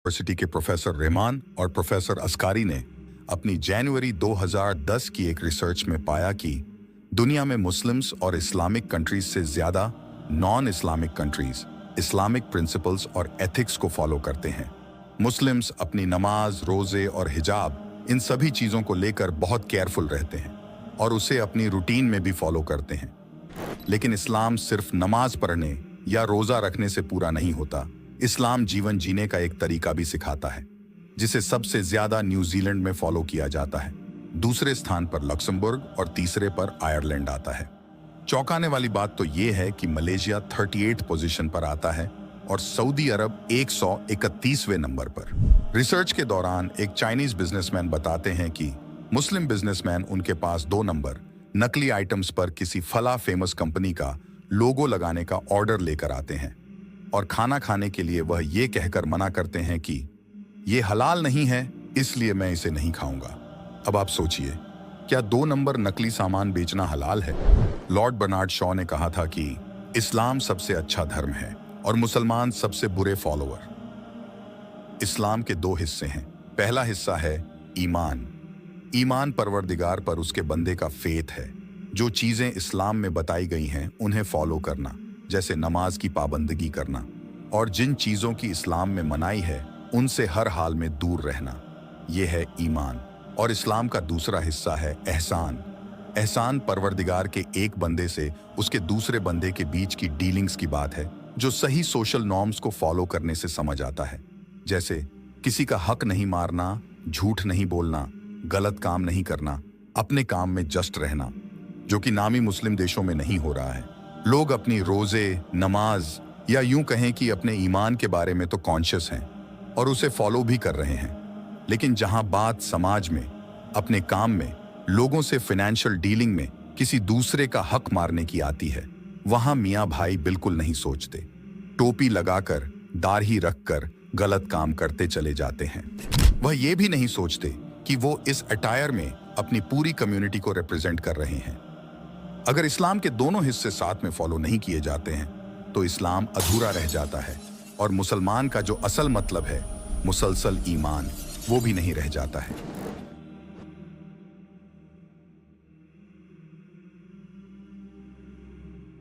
University के professor Rahman और professor अस्कारी ने अपनी जनवरी 2010 की एक रिसर्च में पाया कि दुनिया में मुस्लिम्स और इस्लामिक कंट्रीज से ज्यादा non Islamic countries Islamic principles और एथिक्स को फॉलो करते हैं। मुस्लिम्स अपनी नमाज, रोजे और हिजाब इन सभी चीजों को लेकर बहुत केयरफुल रहते हैं और उसे अपनी रूटीन में भी फॉलो करते हैं। लेकिन इस्लाम सिर्फ नमाज पढ़ने या रोजा रखने से पूरा नहीं होता। इस्लाम जीवन जीने का एक तरीका भी सिखाता है, जिसे सबसे ज्यादा न्यूजीलैंड में फॉलो किया जाता है। दूसरे स्थान पर लक्समबर्ग और तीसरे पर आयरलैंड आता है। चौंकाने वाली बात तो यह है कि मलेशिया 38 पोजीशन पर आता है और सऊदी अरब 131वें नंबर पर। रिसर्च के दौरान एक चाइनीज बिजनेसमैन बताते हैं कि मुस्लिम बिजनेसमैन उनके पास 2 नंबर नकली आइटम्स पर किसी फला फेमस कंपनी का लोगो लगाने का ऑर्डर लेकर आते हैं और खाना खाने के लिए वह ये कहकर मना करते हैं कि ये हलाल नहीं है, इसलिए मैं इसे नहीं खाऊंगा। अब आप सोचिए, क्या 2 नंबर नकली सामान बेचना हलाल है? लॉर्ड बर्नार्ड शॉ ने कहा था कि इस्लाम सबसे अच्छा धर्म है और मुसलमान सबसे बुरे फॉलोअर। इस्लाम के 2 हिस्से हैं। पहला हिस्सा है ईमान। ईमान परवरदिगार पर उसके बंदे का फेथ है। जो चीजें इस्लाम में बताई गई हैं उन्हें फॉलो करना, जैसे नमाज की पाबंदगी करना, और जिन चीजों की इस्लाम में मनाही है उनसे हर हाल में दूर रहना। यह है ईमान। और इस्लाम का दूसरा हिस्सा है एहसान। एहसान परवरदिगार के एक बंदे से उसके दूसरे बंदे के बीच की डीलिंग्स की बात है, जो सही सोशल नॉर्म्स को फॉलो करने से समझ आता है, जैसे किसी का हक नहीं मारना, झूठ नहीं बोलना, गलत काम नहीं करना, अपने काम में जस्ट रहना, जो कि नामी मुस्लिम देशों में नहीं हो रहा है। लोग अपनी रोजे, नमाज या यूं कहें कि अपने ईमान के बारे में तो कॉन्शियस हैं और उसे फॉलो भी कर रहे हैं, लेकिन जहां बात समाज में, अपने काम में, लोगों से फाइनेंशियल डीलिंग में किसी दूसरे का हक मारने की आती है, वहां मियाँ भाई बिल्कुल नहीं सोचते। टोपी लगाकर, दाढ़ी रखकर गलत काम करते चले जाते हैं। वह ये भी नहीं सोचते कि वो इस अटायर में अपनी पूरी कम्युनिटी को रिप्रेजेंट कर रहे हैं। अगर इस्लाम के दोनों हिस्से साथ में फॉलो नहीं किए जाते हैं तो इस्लाम अधूरा रह जाता है और मुसलमान का जो असल मतलब है, मुसलसल ईमान, वो भी नहीं रह जाता है।